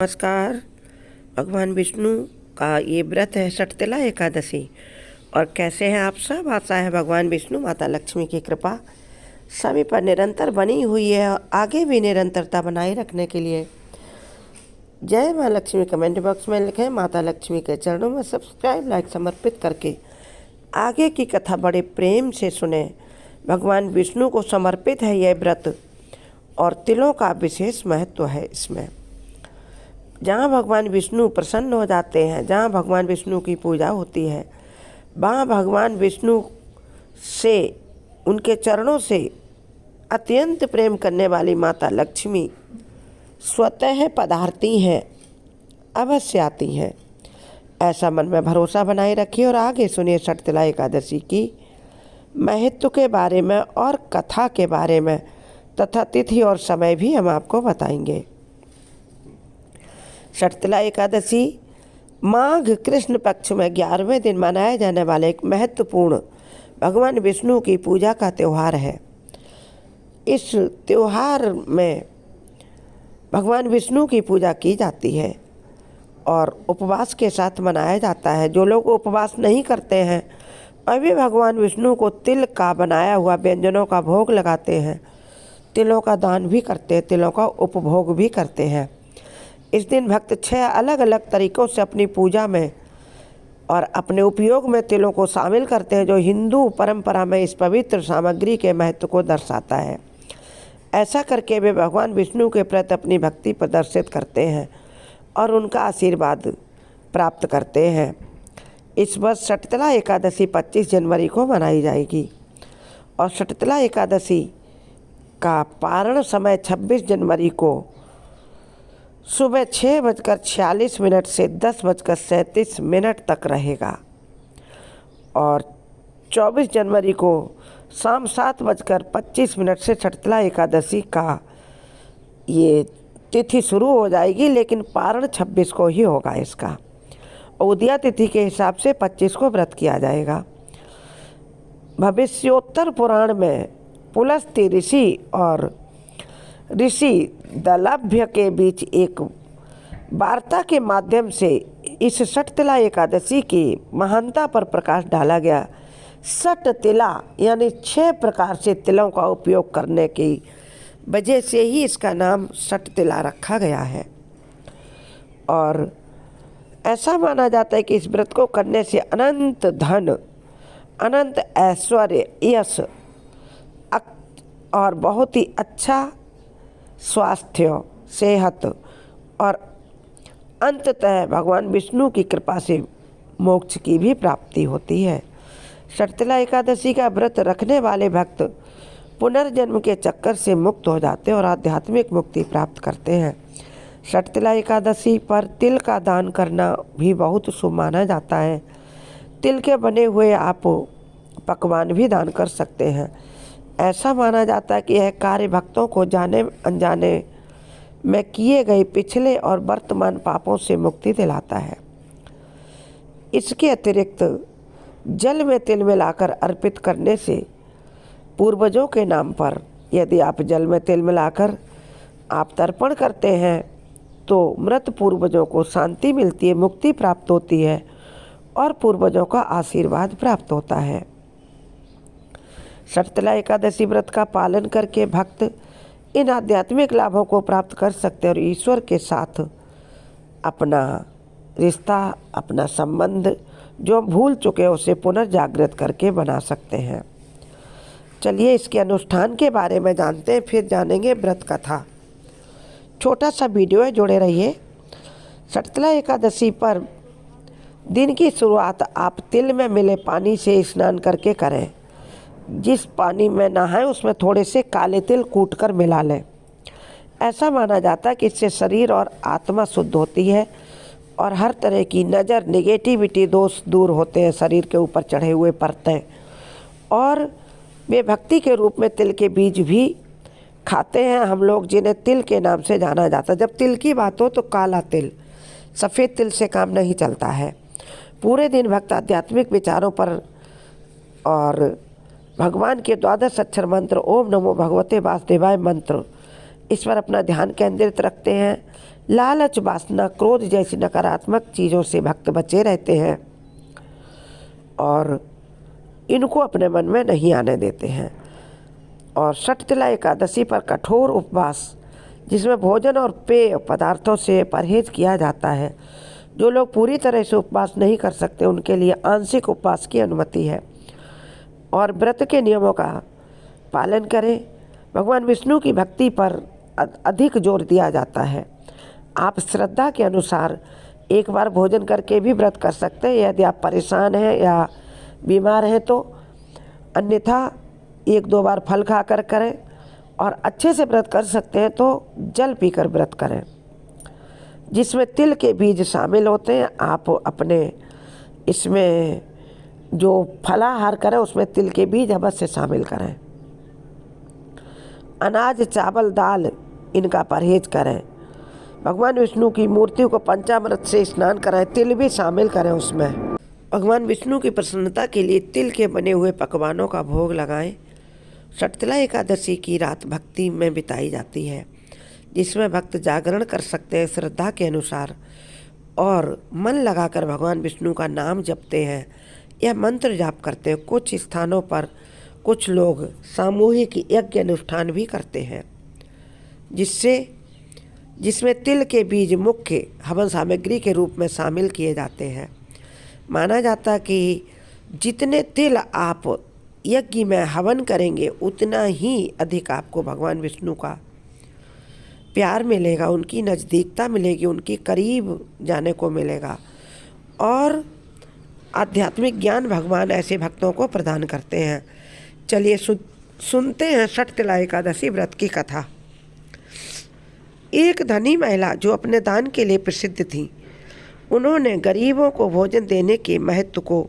नमस्कार। भगवान विष्णु का ये व्रत है षटतिला एकादशी। और कैसे हैं आप सब? आशा है भगवान विष्णु माता लक्ष्मी की कृपा सभी पर निरंतर बनी हुई है और आगे भी निरंतरता बनाए रखने के लिए जय माँ लक्ष्मी कमेंट बॉक्स में लिखें। माता लक्ष्मी के चरणों में सब्सक्राइब लाइक समर्पित करके आगे की कथा बड़े प्रेम से सुने। भगवान विष्णु को समर्पित है यह व्रत और तिलों का विशेष महत्व है इसमें। जहाँ भगवान विष्णु प्रसन्न हो जाते हैं, जहाँ भगवान विष्णु की पूजा होती है, वहाँ भगवान विष्णु से, उनके चरणों से अत्यंत प्रेम करने वाली माता लक्ष्मी स्वतः पधारती हैं, अवश्य आती हैं। ऐसा मन में भरोसा बनाए रखिए और आगे सुनिए षटतिला एकादशी की महत्व के बारे में और कथा के बारे में तथा तिथि और समय भी हम आपको बताएंगे। षटतिला एकादशी माघ कृष्ण पक्ष में 11वें दिन मनाए जाने वाले एक महत्वपूर्ण भगवान विष्णु की पूजा का त्यौहार है। इस त्यौहार में भगवान विष्णु की पूजा की जाती है और उपवास के साथ मनाया जाता है। जो लोग उपवास नहीं करते हैं वे भगवान विष्णु को तिल का बनाया हुआ व्यंजनों का भोग लगाते हैं, तिलों का दान भी करते हैं, तिलों का उपभोग भी करते हैं। इस दिन भक्त 6 अलग अलग तरीक़ों से अपनी पूजा में और अपने उपयोग में तिलों को शामिल करते हैं, जो हिंदू परंपरा में इस पवित्र सामग्री के महत्व को दर्शाता है। ऐसा करके वे भगवान विष्णु के प्रति अपनी भक्ति प्रदर्शित करते हैं और उनका आशीर्वाद प्राप्त करते हैं। इस वर्ष षटतिला एकादशी 25 जनवरी को मनाई जाएगी और षटतिला एकादशी का पारण समय 26 जनवरी को सुबह 6:46 से 10:37 तक रहेगा और 24 जनवरी को शाम 7:25 से षटतिला एकादशी का ये तिथि शुरू हो जाएगी, लेकिन पारण 26 को ही होगा इसका। उदया तिथि के हिसाब से 25 को व्रत किया जाएगा। भविष्योत्तर पुराण में पुलस्त्य ऋषि और ऋषि दलभ्य के बीच एक वार्ता के माध्यम से इस षटतिला एकादशी की महानता पर प्रकाश डाला गया। षटतिला यानी 6 प्रकार से तिलों का उपयोग करने की वजह से ही इसका नाम षटतिला रखा गया है। और ऐसा माना जाता है कि इस व्रत को करने से अनंत धन, अनंत ऐश्वर्य, यश और बहुत ही अच्छा स्वास्थ्य, सेहत और अंततः भगवान विष्णु की कृपा से मोक्ष की भी प्राप्ति होती है। षटतिला एकादशी का व्रत रखने वाले भक्त पुनर्जन्म के चक्कर से मुक्त हो जाते हैं और आध्यात्मिक मुक्ति प्राप्त करते हैं। षटतिला एकादशी पर तिल का दान करना भी बहुत शुभ माना जाता है। तिल के बने हुए आप पकवान भी दान कर सकते हैं। ऐसा माना जाता है कि यह कार्य भक्तों को जाने अनजाने में किए गए पिछले और वर्तमान पापों से मुक्ति दिलाता है। इसके अतिरिक्त जल में तिल मिलाकर अर्पित करने से पूर्वजों के नाम पर, यदि आप जल में तिल मिलाकर आप तर्पण करते हैं तो मृत पूर्वजों को शांति मिलती है, मुक्ति प्राप्त होती है और पूर्वजों का आशीर्वाद प्राप्त होता है। षटतिला एकादशी व्रत का पालन करके भक्त इन आध्यात्मिक लाभों को प्राप्त कर सकते हैं और ईश्वर के साथ अपना रिश्ता, अपना संबंध जो भूल चुके हैं उसे पुनर्जागृत करके बना सकते हैं। चलिए इसके अनुष्ठान के बारे में जानते हैं, फिर जानेंगे व्रत कथा। छोटा सा वीडियो है, जुड़े रहिए। षटतिला एकादशी पर दिन की शुरुआत आप तिल में मिले पानी से स्नान करके करें। जिस पानी में नहाएं उसमें थोड़े से काले तिल कूटकर मिला लें। ऐसा माना जाता है कि इससे शरीर और आत्मा शुद्ध होती है और हर तरह की नज़र, नेगेटिविटी, दोष दूर होते हैं शरीर के ऊपर चढ़े हुए परतें। और वे भक्ति के रूप में तिल के बीज भी खाते हैं हम लोग, जिन्हें तिल के नाम से जाना जाता है। जब तिल की बात हो तो काला तिल, सफ़ेद तिल से काम नहीं चलता है। पूरे दिन भक्त आध्यात्मिक विचारों पर और भगवान के 12 अक्षर मंत्र ओम नमो भगवते वासुदेवाय मंत्र, इस पर अपना ध्यान केंद्रित रखते हैं। लालच, वासना, क्रोध जैसी नकारात्मक चीज़ों से भक्त बचे रहते हैं और इनको अपने मन में नहीं आने देते हैं। और षटतिला एकादशी पर कठोर उपवास, जिसमें भोजन और पेय पदार्थों से परहेज किया जाता है। जो लोग पूरी तरह से उपवास नहीं कर सकते उनके लिए आंशिक उपवास की अनुमति है और व्रत के नियमों का पालन करें। भगवान विष्णु की भक्ति पर अधिक जोर दिया जाता है। आप श्रद्धा के अनुसार एक बार भोजन करके भी व्रत कर सकते हैं यदि आप परेशान हैं या बीमार हैं तो, अन्यथा 1-2 बार फल खाकर करें और अच्छे से व्रत कर सकते हैं तो जल पीकर व्रत करें जिसमें तिल के बीज शामिल होते हैं। आप अपने इसमें जो फलाहार करें उसमें तिल के बीज अवश्य शामिल करें। अनाज, चावल, दाल इनका परहेज करें। भगवान विष्णु की मूर्ति को पंचामृत से स्नान कराएं, तिल भी शामिल करें उसमें। भगवान विष्णु की प्रसन्नता के लिए तिल के बने हुए पकवानों का भोग लगाएं। षटतिला एकादशी की रात भक्ति में बिताई जाती है जिसमें भक्त जागरण कर सकते हैं श्रद्धा के अनुसार और मन लगाकर भगवान विष्णु का नाम जपते हैं या मंत्र जाप करते हैं। कुछ स्थानों पर कुछ लोग सामूहिक यज्ञ अनुष्ठान भी करते हैं जिसमें तिल के बीज मुख्य हवन सामग्री के रूप में शामिल किए जाते हैं। माना जाता है कि जितने तिल आप यज्ञ में हवन करेंगे उतना ही अधिक आपको भगवान विष्णु का प्यार मिलेगा, उनकी नज़दीकता मिलेगी, उनकी करीब जाने को मिलेगा और आध्यात्मिक ज्ञान भगवान ऐसे भक्तों को प्रदान करते हैं। चलिए सुनते हैं षटतिला एकादशी व्रत की कथा। एक धनी महिला जो अपने दान के लिए प्रसिद्ध थी, उन्होंने गरीबों को भोजन देने के महत्व को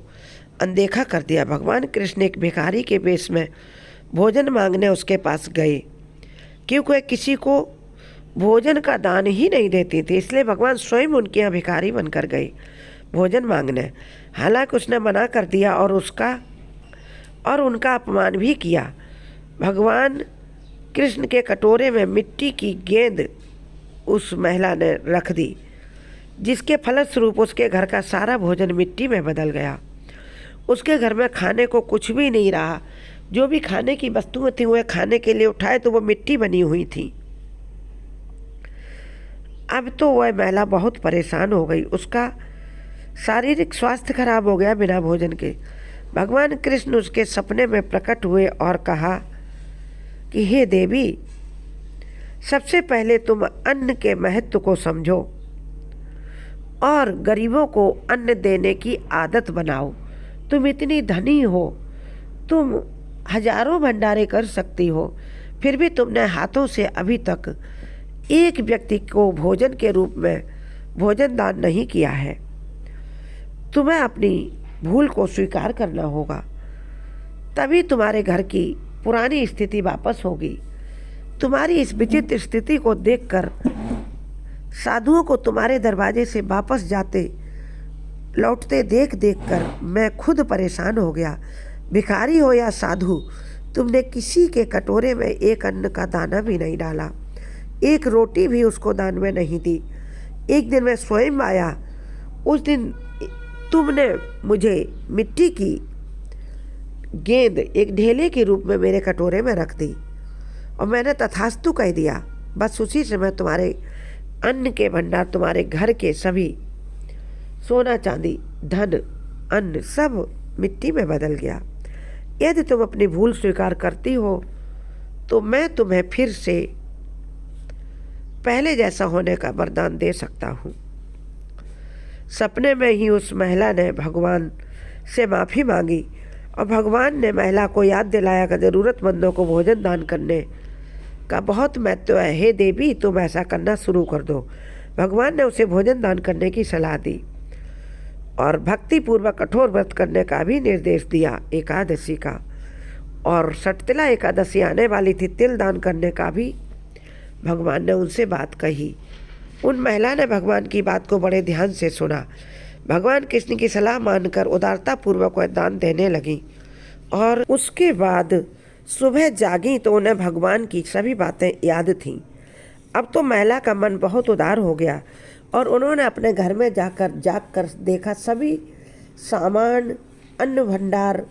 अनदेखा कर दिया। भगवान कृष्ण एक भिखारी के वेश में भोजन मांगने उसके पास गए क्योंकि किसी को भोजन का दान ही नहीं देती थी, इसलिए भगवान स्वयं उनके यहाँ भिखारी बनकर गए भोजन मांगने। हालांकि उसने मना कर दिया और उनका अपमान भी किया। भगवान कृष्ण के कटोरे में मिट्टी की गेंद उस महिला ने रख दी जिसके फलस्वरूप उसके घर का सारा भोजन मिट्टी में बदल गया। उसके घर में खाने को कुछ भी नहीं रहा। जो भी खाने की वस्तुएं थी वह खाने के लिए उठाए तो वो मिट्टी बनी हुई थी। अब तो वह महिला बहुत परेशान हो गई, उसका शारीरिक स्वास्थ्य खराब हो गया बिना भोजन के। भगवान कृष्ण उसके सपने में प्रकट हुए और कहा कि हे देवी, सबसे पहले तुम अन्न के महत्व को समझो और गरीबों को अन्न देने की आदत बनाओ। तुम इतनी धनी हो, तुम हजारों भंडारे कर सकती हो, फिर भी तुमने हाथों से अभी तक एक व्यक्ति को भोजन के रूप में भोजन दान नहीं किया है। तुम्हें अपनी भूल को स्वीकार करना होगा, तभी तुम्हारे घर की पुरानी स्थिति वापस होगी। तुम्हारी इस विचित्र स्थिति को देखकर साधुओं को तुम्हारे दरवाजे से वापस लौटते देख कर मैं खुद परेशान हो गया। भिखारी हो या साधु, तुमने किसी के कटोरे में एक अन्न का दाना भी नहीं डाला, एक रोटी भी उसको दान में नहीं दी। एक दिन मैं स्वयं आया, उस दिन तुमने मुझे मिट्टी की गेंद एक ढेले के रूप में मेरे कटोरे में रख दी और मैंने तथास्तु कह दिया। बस उसी समय तुम्हारे अन्न के भंडार, तुम्हारे घर के सभी सोना चांदी, धन, अन्न सब मिट्टी में बदल गया। यदि तुम अपनी भूल स्वीकार करती हो तो मैं तुम्हें फिर से पहले जैसा होने का वरदान दे सकता हूँ। सपने में ही उस महिला ने भगवान से माफ़ी मांगी और भगवान ने महिला को याद दिलाया कि ज़रूरतमंदों को भोजन दान करने का बहुत महत्व है। हे देवी, तुम ऐसा करना शुरू कर दो। भगवान ने उसे भोजन दान करने की सलाह दी और भक्तिपूर्वक कठोर व्रत करने का भी निर्देश दिया एकादशी का। और षटतिला एकादशी आने वाली थी, तिल दान करने का भी भगवान ने उनसे बात कही। उन महिला ने भगवान की बात को बड़े ध्यान से सुना। भगवान कृष्ण की सलाह मानकर उदारतापूर्वक वह दान देने लगी और उसके बाद सुबह जागी तो उन्हें भगवान की सभी बातें याद थीं। अब तो महिला का मन बहुत उदार हो गया और उन्होंने अपने घर में जाकर देखा सभी सामान, अन्न भंडार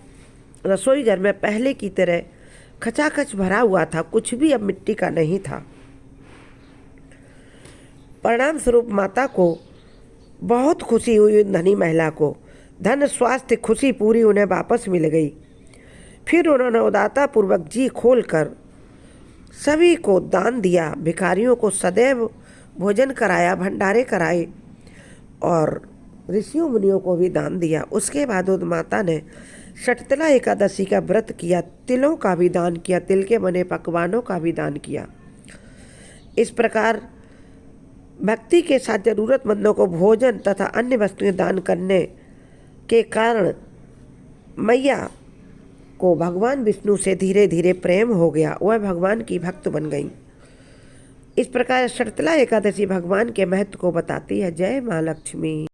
रसोई घर में पहले की तरह खचाखच भरा हुआ था, कुछ भी अब मिट्टी का नहीं था। परिणाम स्वरूप माता को बहुत खुशी हुई। धनी महिला को धन, स्वास्थ्य, खुशी पूरी उन्हें वापस मिल गई। फिर उन्होंने उदारतापूर्वक जी खोलकर सभी को दान दिया, भिखारियों को सदैव भोजन कराया, भंडारे कराए और ऋषियों मुनियों को भी दान दिया। उसके बाद उस माता ने शटतला एकादशी का व्रत किया, तिलों का भी दान किया, तिल के बने पकवानों का भी दान किया। इस प्रकार भक्ति के साथ जरूरतमंदों को भोजन तथा अन्य वस्तुएं दान करने के कारण मैया को भगवान विष्णु से धीरे धीरे प्रेम हो गया, वह भगवान की भक्त बन गई। इस प्रकार शटतला एकादशी भगवान के महत्व को बताती है। जय माँ लक्ष्मी।